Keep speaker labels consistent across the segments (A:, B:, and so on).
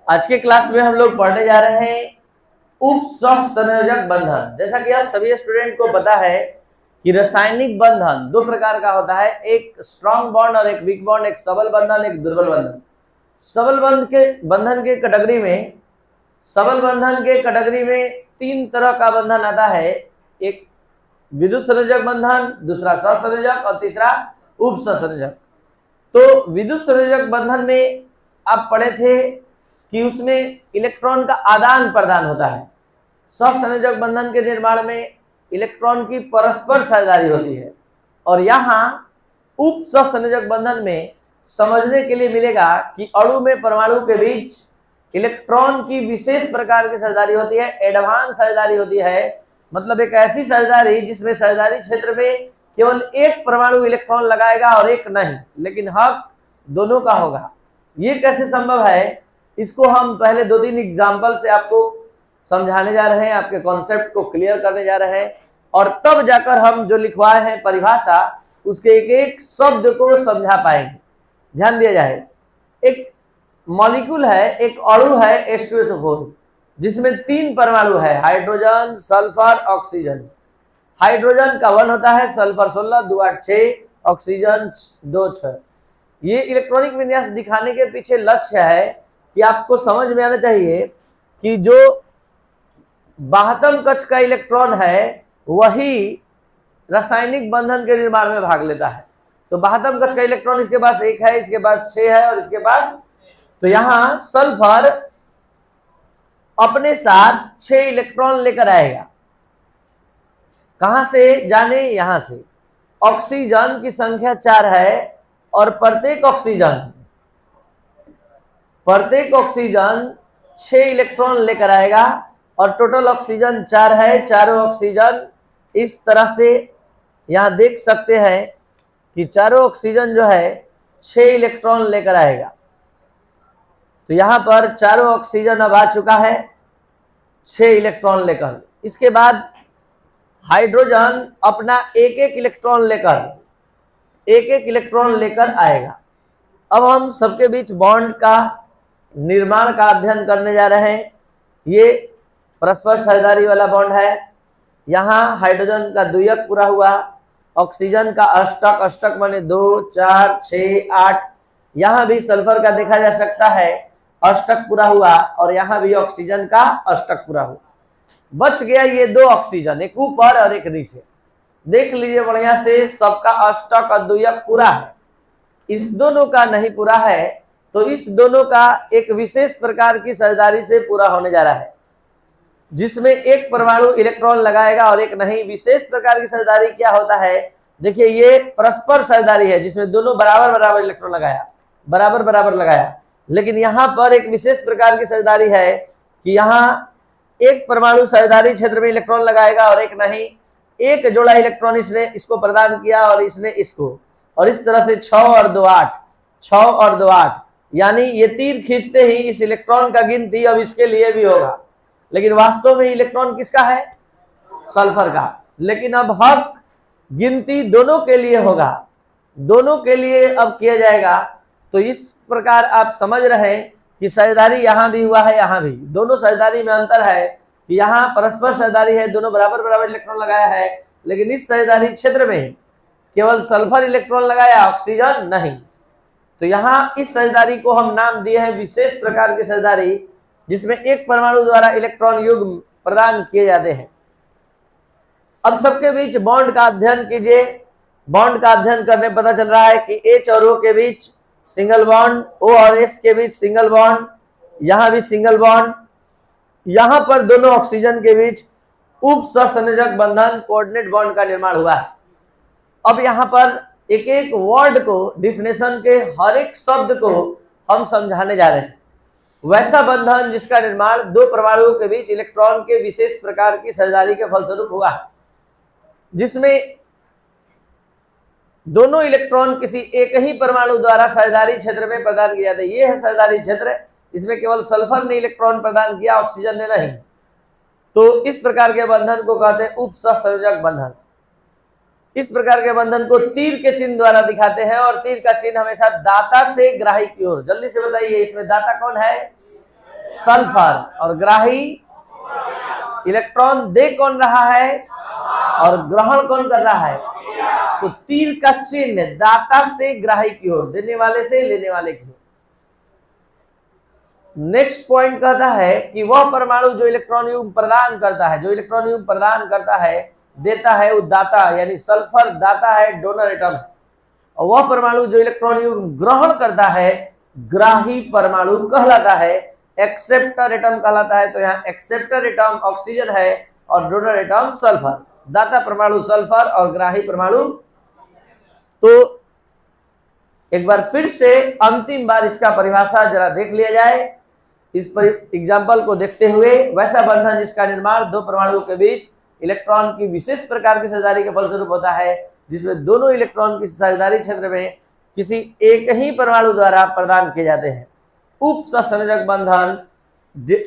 A: आज के क्लास में हम लोग पढ़ने जा रहे हैं उप सहसंयोजक बंधन। जैसा कि आप सभी स्टूडेंट को पता है कि रासायनिक बंधन दो प्रकार का होता है, एक स्ट्रॉन्ग बॉन्ड और एक वीक बॉन्ड, एक सबल बंधन एक दुर्बल बंधन। सबल बंधन के कैटेगरी में तीन तरह का बंधन आता है, एक विद्युत संयोजक बंधन, दूसरा सहसंयोजक और तीसरा उप सहसंयोजक। तो विद्युत संयोजक बंधन में आप पढ़े थे कि उसमें इलेक्ट्रॉन का आदान प्रदान होता है। सहसंयोजक बंधन के निर्माण में इलेक्ट्रॉन की परस्पर साझेदारी होती है। और यहाँ उप सहसंयोजक बंधन में समझने के लिए मिलेगा कि अणु में परमाणु के बीच इलेक्ट्रॉन की विशेष प्रकार की साझेदारी होती है, एडवांस साझेदारी होती है। मतलब एक ऐसी साझेदारी जिसमें साझेदारी क्षेत्र में केवल एक परमाणु इलेक्ट्रॉन लगाएगा और एक नहीं, लेकिन हक दोनों का होगा। ये कैसे संभव है, इसको हम पहले दो तीन एग्जाम्पल से आपको समझाने जा रहे हैं, आपके कॉन्सेप्ट को क्लियर करने जा रहे हैं, और तब जाकर हम जो लिखवाए हैं परिभाषा उसके एक एक शब्द को समझा पाएंगे। ध्यान दिया जाए, एक मॉलिक्यूल है, एक अणु है H2SO4 जिसमें तीन परमाणु है, हाइड्रोजन, सल्फर, ऑक्सीजन। हाइड्रोजन का 1 होता है, सल्फर 16, 2 8 6, ऑक्सीजन 2 6। ये इलेक्ट्रॉनिक विन्यास दिखाने के पीछे लक्ष्य है कि आपको समझ में आना चाहिए कि जो बाह्यतम कक्ष का इलेक्ट्रॉन है वही रासायनिक बंधन के निर्माण में भाग लेता है। तो बाह्यतम कक्ष का इलेक्ट्रॉन इसके पास 1 है, इसके पास 6 है और इसके पास, तो यहां सल्फर अपने साथ 6 इलेक्ट्रॉन लेकर आएगा। कहां से जाने, यहां से। ऑक्सीजन की संख्या 4 है और प्रत्येक ऑक्सीजन 6 इलेक्ट्रॉन लेकर आएगा और टोटल ऑक्सीजन 4 है। चारों ऑक्सीजन इस तरह से यहां देख सकते हैं कि चारों ऑक्सीजन जो है 6 इलेक्ट्रॉन लेकर आएगा। तो यहां पर चारों ऑक्सीजन अब आ चुका है 6 इलेक्ट्रॉन लेकर। इसके बाद हाइड्रोजन अपना एक एक इलेक्ट्रॉन लेकर आएगा। अब हम सबके बीच बॉन्ड का निर्माण का अध्ययन करने जा रहे हैं। ये परस्पर साझेदारी वाला बॉन्ड है। यहाँ हाइड्रोजन का द्वियक पूरा हुआ, ऑक्सीजन का अष्टक माने 2 4 6 8। यहाँ भी सल्फर का देखा जा सकता है, अष्टक पूरा हुआ, और यहाँ भी ऑक्सीजन का अष्टक पूरा हुआ। बच गया ये 2 ऑक्सीजन, एक ऊपर और एक नीचे। देख लीजिए बढ़िया से, सबका अष्टक और द्वियक पूरा है, इस दोनों का नहीं पूरा है। तो इस दोनों का एक विशेष प्रकार की साझेदारी से पूरा होने जा रहा है, जिसमें एक परमाणु इलेक्ट्रॉन लगाएगा और एक नहीं। विशेष प्रकार की साझेदारी क्या होता है, देखिए ये परस्पर साझेदारी है जिसमें दोनों बराबर इलेक्ट्रॉन लगाया, बराबर लगाया। लेकिन यहाँ पर एक विशेष प्रकार की साझेदारी है कि यहाँ एक परमाणु साझेदारी क्षेत्र में इलेक्ट्रॉन लगाएगा और एक नहीं। एक जोड़ा इलेक्ट्रॉन इसने इसको प्रदान किया और इसने इसको, और इस तरह से 6 और 2 8, यानी ये तीर खींचते ही इस इलेक्ट्रॉन का गिनती अब इसके लिए भी होगा। लेकिन वास्तव में इलेक्ट्रॉन किसका है, सल्फर का। लेकिन अब हक गिनती दोनों के लिए होगा, दोनों के लिए अब किया जाएगा। तो इस प्रकार आप समझ रहे हैं कि साझेदारी यहाँ भी हुआ है, यहाँ भी। दोनों साझेदारी में अंतर है कि यहाँ परस्पर साझेदारी है, दोनों बराबर इलेक्ट्रॉन लगाया है, लेकिन इस साझेदारी क्षेत्र में केवल सल्फर इलेक्ट्रॉन लगाया, ऑक्सीजन नहीं। तो यहाँ इस साझेदारी को हम नाम दिए हैं विशेष प्रकार की साझेदारी, जिसमें एक परमाणु द्वारा इलेक्ट्रॉन युग्म प्रदान किए जाते हैं। अब सबके बीच बॉन्ड का अध्ययन कीजिए। बॉन्ड का अध्ययन करने पता चल रहा है कि H और O के बीच सिंगल बॉन्ड, O और S के बीच सिंगल बॉन्ड, यहां भी सिंगल बॉन्ड। यहां पर दोनों ऑक्सीजन के बीच उप सहसंयोजक बंधन, कोऑर्डिनेट बॉन्ड का निर्माण हुआ है। अब यहां पर एक एक वर्ड को, डिफिनेशन के हर एक शब्द को हम समझाने जा रहे हैं। वैसा बंधन जिसका निर्माण दो परमाणुओं के बीच इलेक्ट्रॉन के विशेष प्रकार की साझेदारी के फलस्वरूप हुआ है, जिसमें दोनों इलेक्ट्रॉन किसी एक ही परमाणु द्वारा साझेदारी क्षेत्र में प्रदान किए जाते हैं। यह है साझेदारी क्षेत्र, इसमें केवल सल्फर ने इलेक्ट्रॉन प्रदान किया, ऑक्सीजन ने नहीं। तो इस प्रकार के बंधन को कहते हैं उप सहसंयोजक बंधन। इस प्रकार के बंधन को तीर के चिन्ह द्वारा दिखाते हैं, और तीर का चिन्ह हमेशा दाता से ग्राही की ओर। जल्दी से बताइए, इसमें दाता कौन है, सल्फर, और ग्राही इलेक्ट्रॉन दे कौन रहा है और ग्रहण कौन कर रहा है। तो तीर का चिन्ह दाता से ग्राही की ओर, देने वाले से लेने वाले की ओर। नेक्स्ट पॉइंट कहता है कि वह परमाणु जो इलेक्ट्रॉन युग्म प्रदान करता है, जो इलेक्ट्रॉन युग्म प्रदान करता है, देता है, वो दाता यानी सल्फर दाता है, डोनर एटम। और वह परमाणु जो इलेक्ट्रॉन युग्म ग्रहण करता है, ग्राही परमाणु कहलाता है, एक्सेप्टर एटम कहलाता है। तो यहाँ एक्सेप्टर एटम ऑक्सीजन है और डोनर एटम सल्फर, दाता परमाणु सल्फर और ग्राही परमाणु। तो एक बार फिर से अंतिम बार इसका परिभाषा जरा देख लिया जाए। इस एग्जाम्पल को देखते हुए, वैसा बंधन जिसका निर्माण दो परमाणुओं के बीच इलेक्ट्रॉन की विशेष प्रकार की साझेदारी के फलस्वरूप होता है, जिसमें दोनों इलेक्ट्रॉन की साझेदारी क्षेत्र में किसी एक ही परमाणु द्वारा प्रदान किए जाते हैं। उप सहसंयोजक बंधन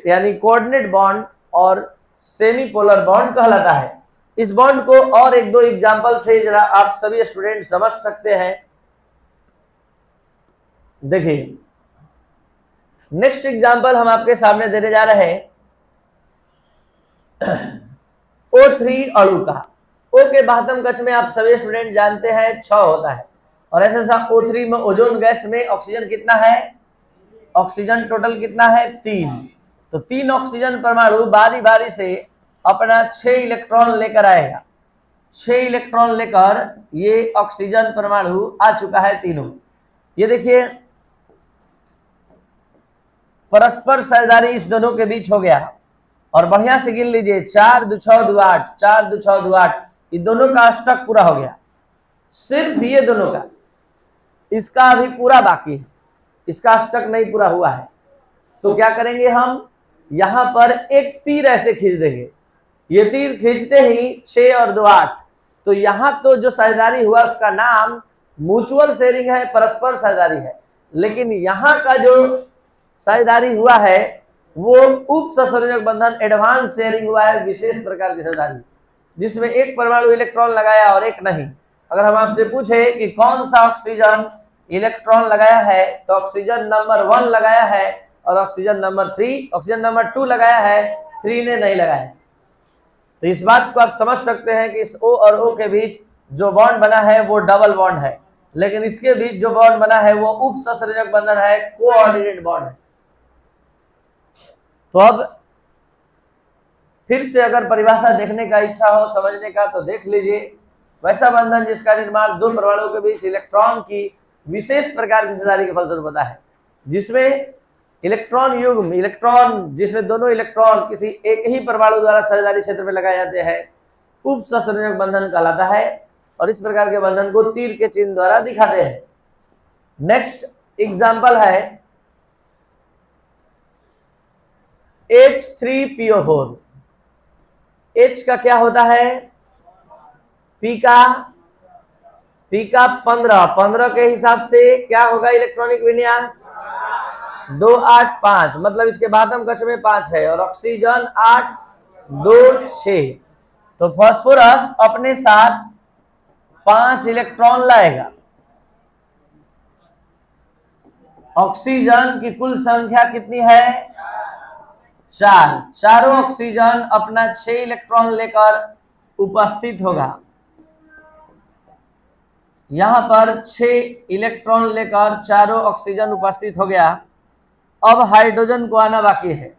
A: यानी कोऑर्डिनेट बॉन्ड और सेमीपोलर बॉन्ड कहलाता है। इस बॉन्ड को और एक दो एग्जाम्पल से जरा आप सभी स्टूडेंट समझ सकते हैं। देखिए, नेक्स्ट एग्जाम्पल हम आपके सामने देने जा रहे हैं O3 अणु का। O के बाह्यतम कक्ष में आप सभी स्टूडेंट जानते हैं 6 होता है, और ऐसा O3 में ओजोन गैस में ऑक्सीजन कितना है, ऑक्सीजन टोटल कितना है 3। तो 3 ऑक्सीजन परमाणु बारी बारी से अपना 6 इलेक्ट्रॉन लेकर आएगा। 6 इलेक्ट्रॉन लेकर ये ऑक्सीजन परमाणु आ चुका है तीनों। ये देखिए, परस्पर साझेदारी इस दोनों के बीच हो गया, और बढ़िया से गिन लीजिए 4 2 6 2 8, 4 2 6 2 8, ये दोनों का अष्टक पूरा हो गया। सिर्फ ये दोनों का, इसका अभी पूरा बाकी है, इसका अष्टक नहीं पूरा हुआ है। तो क्या करेंगे हम, यहां पर एक तीर ऐसे खींच देंगे। ये तीर खींचते ही 6 और 2 8, तो यहां तो जो साझेदारी हुआ उसका नाम म्यूचुअल शेयरिंग है, परस्पर साझेदारी है। लेकिन यहां का जो साझेदारी हुआ है वो उप सहसंयोजक बंधन एडवांस शेयरिंग हुआ है, विशेष प्रकार की साझेदारी, जिसमें एक परमाणु इलेक्ट्रॉन लगाया और एक नहीं। अगर हम आपसे पूछे कि कौन सा ऑक्सीजन इलेक्ट्रॉन लगाया है, तो ऑक्सीजन नंबर 1 लगाया है और ऑक्सीजन नंबर 3, ऑक्सीजन नंबर 2 लगाया है, 3 ने नहीं लगाया। तो इस बात को आप समझ सकते हैं कि इस O और O के बीच जो बॉन्ड बना है वो डबल बॉन्ड है, लेकिन इसके बीच जो बॉन्ड बना है वो उप सहसंयोजक बंधन है, कोऑर्डिनेट बॉन्ड है। तो अब फिर से अगर परिभाषा देखने का इच्छा हो, समझने का, तो देख लीजिए। वैसा बंधन जिसका निर्माण दो परमाणुओं के बीच इलेक्ट्रॉन की विशेष प्रकार की साझेदारी के फलस्वरूप होता है, जिसमें इलेक्ट्रॉन युग्म, इलेक्ट्रॉन जिसमें दोनों इलेक्ट्रॉन किसी एक ही परमाणु द्वारा साझेदारी क्षेत्र में लगाए जाते हैं, उप सहसंयोजक बंधन कहलाता है। और इस प्रकार के बंधन को तीर के चिन्ह द्वारा दिखाते हैं। नेक्स्ट एग्जाम्पल है H3PO4। H का क्या होता है, P का 15 के हिसाब से क्या होगा इलेक्ट्रॉनिक विन्यास 2 8 5, मतलब इसके बाह्यतम कक्ष में 5 है, और ऑक्सीजन 8 2 6। तो फास्फोरस अपने साथ 5 इलेक्ट्रॉन लाएगा। ऑक्सीजन की कुल संख्या कितनी है 4। चारों ऑक्सीजन अपना 6 इलेक्ट्रॉन लेकर उपस्थित होगा। यहां पर 6 इलेक्ट्रॉन लेकर चारों ऑक्सीजन उपस्थित हो गया। अब हाइड्रोजन को आना बाकी है।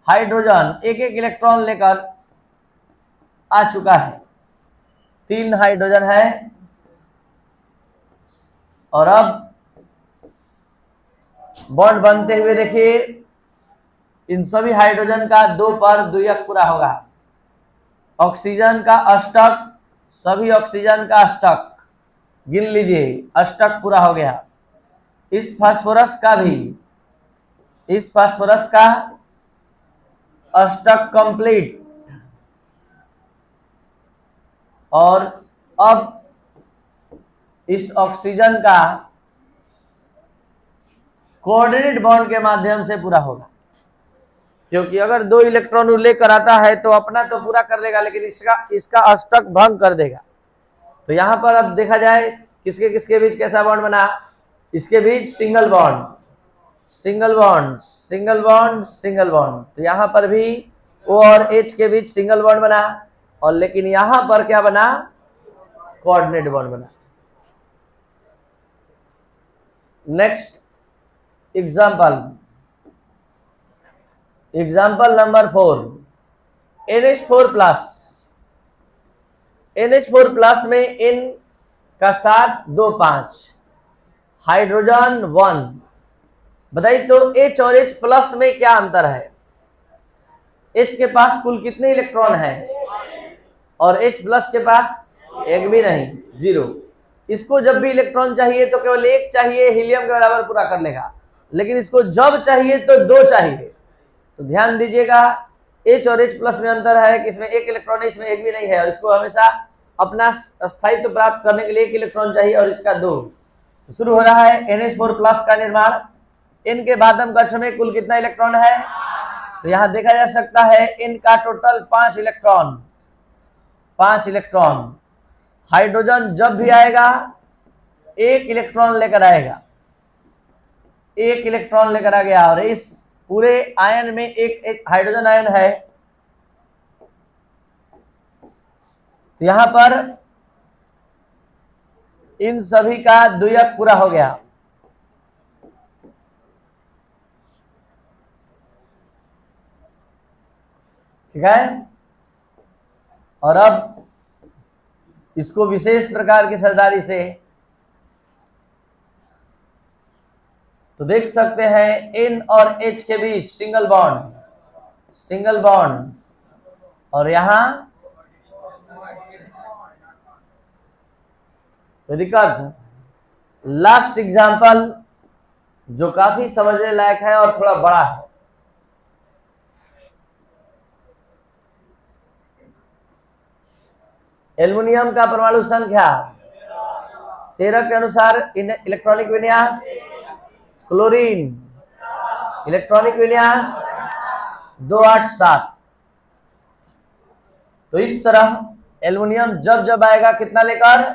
A: हाइड्रोजन एक एक इलेक्ट्रॉन लेकर आ चुका है। 3 हाइड्रोजन है, और अब बॉन्ड बनते हुए देखिए, इन सभी हाइड्रोजन का 2 पर द्वियक पूरा होगा। ऑक्सीजन का अष्टक, सभी ऑक्सीजन का अष्टक गिन लीजिए, अष्टक पूरा हो गया। इस फास्फोरस का भी, इस फास्फोरस का अष्टक कंप्लीट। और अब इस ऑक्सीजन का कोऑर्डिनेट बॉन्ड के माध्यम से पूरा होगा, क्योंकि अगर 2 इलेक्ट्रॉन लेकर आता है तो अपना तो पूरा कर लेगा, लेकिन इसका अष्टक भंग कर देगा। तो यहां पर अब देखा जाए किसके किसके बीच कैसा बॉन्ड बना। इसके बीच single bond, single bond single bond single bond, तो यहां पर भी O और H के बीच सिंगल बॉन्ड बना, और लेकिन यहां पर क्या बना, कोऑर्डिनेट बॉन्ड बना। Next example, example number 4, NH4 plus. NH4 plus में N का साथ 2 5, हाइड्रोजन 1। बताइए तो H और H प्लस में क्या अंतर है? H के पास कुल कितने इलेक्ट्रॉन है, और H प्लस के पास एक भी नहीं, 0। इसको जब भी इलेक्ट्रॉन चाहिए तो केवल एक चाहिए, हीलियम के बराबर पूरा कर लेगा, लेकिन इसको जब चाहिए तो 2 चाहिए। तो ध्यान दीजिएगा, H और H प्लस में अंतर है कि इसमें एक इलेक्ट्रॉन है, इसमें एक भी नहीं है, और इसको हमेशा अपना स्थायित्व प्राप्त करने के लिए एक इलेक्ट्रॉन चाहिए और इसका 2। तो शुरू हो रहा है NH4 प्लस का निर्माण। N के बादम कक्ष में कुल कितना इलेक्ट्रॉन है, तो यहां देखा जा सकता है N का टोटल 5 इलेक्ट्रॉन, 5 इलेक्ट्रॉन। हाइड्रोजन जब भी आएगा 1 इलेक्ट्रॉन लेकर आएगा, 1 इलेक्ट्रॉन लेकर आ गया, और इस पूरे आयन में एक हाइड्रोजन आयन है। तो यहां पर इन सभी का द्वियक पूरा हो गया। ठीक है, और अब इसको विशेष प्रकार की सरदारी से तो देख सकते हैं N और H के बीच सिंगल बॉन्ड, सिंगल बॉन्ड, और यहां कोई दिक्कत। लास्ट एग्जांपल जो काफी समझने लायक है और थोड़ा बड़ा है, एल्युमिनियम का परमाणु संख्या 13 के अनुसार इलेक्ट्रॉनिक विन्यास, क्लोरीन इलेक्ट्रॉनिक विन्यास 287। तो इस तरह एल्युमिनियम जब जब आएगा कितना लेकर,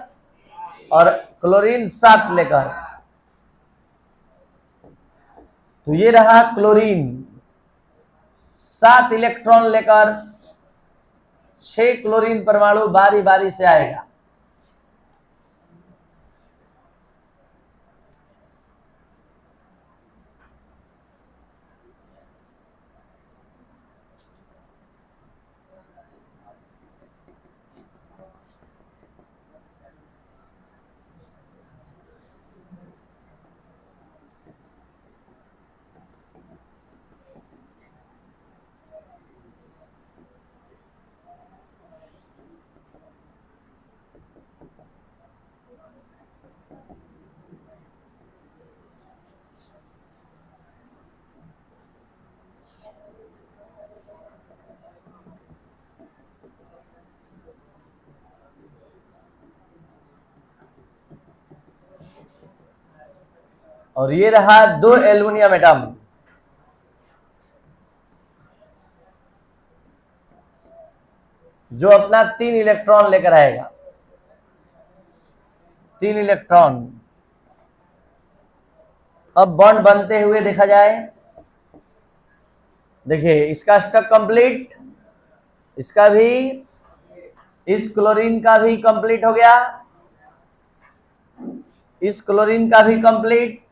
A: और क्लोरीन 7 लेकर। तो ये रहा क्लोरीन 7 इलेक्ट्रॉन लेकर, 6 क्लोरीन परमाणु बारी बारी से आएगा। और ये रहा 2 एल्युमिनियम एटम, जो अपना 3 इलेक्ट्रॉन लेकर आएगा, 3 इलेक्ट्रॉन। अब बॉन्ड बनते हुए देखा जाए, देखिए इसका स्टक कंप्लीट, इसका भी, इस क्लोरीन का भी कंप्लीट हो गया, इस क्लोरीन का भी कंप्लीट,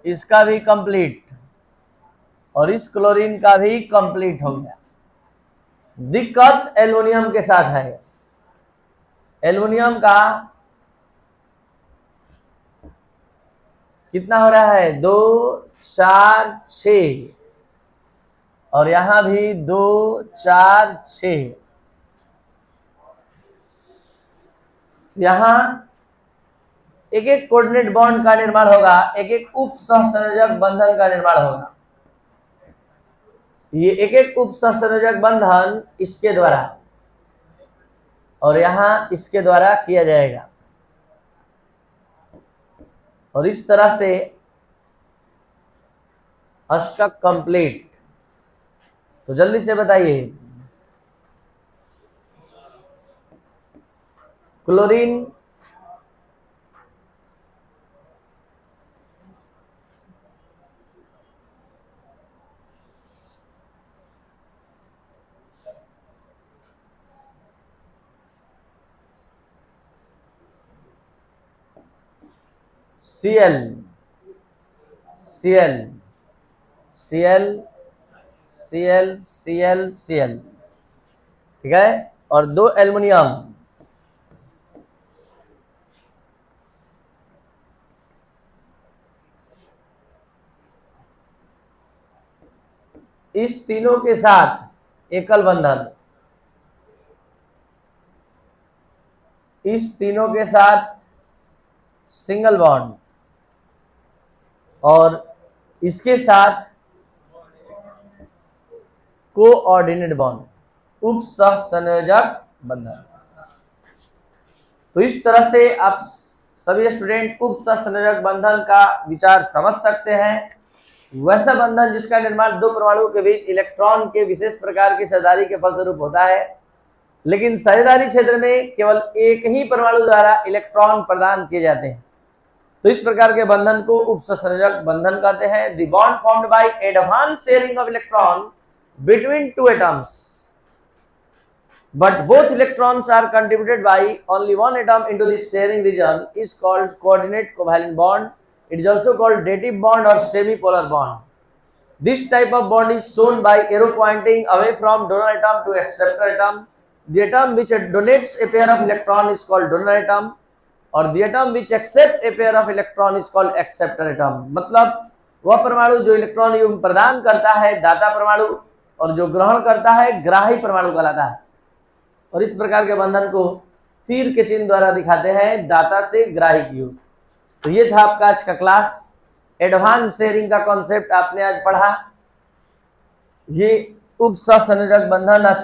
A: इसका भी कंप्लीट, और इस क्लोरीन का भी कंप्लीट हो गया। दिक्कत एल्युमिनियम के साथ है। एल्युमिनियम का कितना हो रहा है, 2 4 6, और यहां भी 2 4 6। यहां एक एक कोऑर्डिनेट बॉन्ड का निर्माण होगा, एक एक उप सहसंयोजक बंधन का निर्माण होगा। ये एक एक उप सहसंयोजक बंधन इसके द्वारा और यहां इसके द्वारा किया जाएगा, और इस तरह से अष्टक कंप्लीट। तो जल्दी से बताइए, chlorine Cl Cl Cl Cl Cl Cl, ठीक है, और 2 एल्युमिनियम, इस तीनों के साथ एकल बंधन, इस तीनों के साथ सिंगल बॉन्ड, और इसके साथ कोऑर्डिनेट बॉन्ड, उप सहसंयोजक बंधन। तो इस तरह से आप सभी स्टूडेंट उप सहसंयोजक बंधन का विचार समझ सकते हैं। वैसा बंधन जिसका निर्माण दो परमाणुओं के बीच इलेक्ट्रॉन के विशेष प्रकार की साझेदारी के फलस्वरूप होता है, लेकिन साझेदारी क्षेत्र में केवल एक ही परमाणु द्वारा इलेक्ट्रॉन प्रदान किए जाते हैं। तो इस प्रकार के बंधन को उप सहसंयोजक बंधन कहते हैं। The bond formed by advance sharing of electron between two atoms, but both electrons are contributed by only one atom into this sharing region is called coordinate covalent bond. It is also called dative bond or semi-polar bond. This type of bond is shown by arrow pointing away from donor atom to acceptor atom. The atom which donates a pair of electron is called donor atom, or the atom which accepts a pair of electron is called acceptor atom. मतलब वह परमाणु जो electron युग्म प्रदान करता है दाता परमाणु, और जो ग्रहण करता है ग्राही परमाणु कहलाता है। और इस प्रकार के बंधन को तीर के चिन्ह द्वारा दिखाते हैं, दाता से ग्राही की ओर। तो ये था आपका आज का क्लास। एडवांस शेयरिंग का कॉन्सेप्ट आपने आज पढ़ा। ये उप सहसंयोजक बंधन आज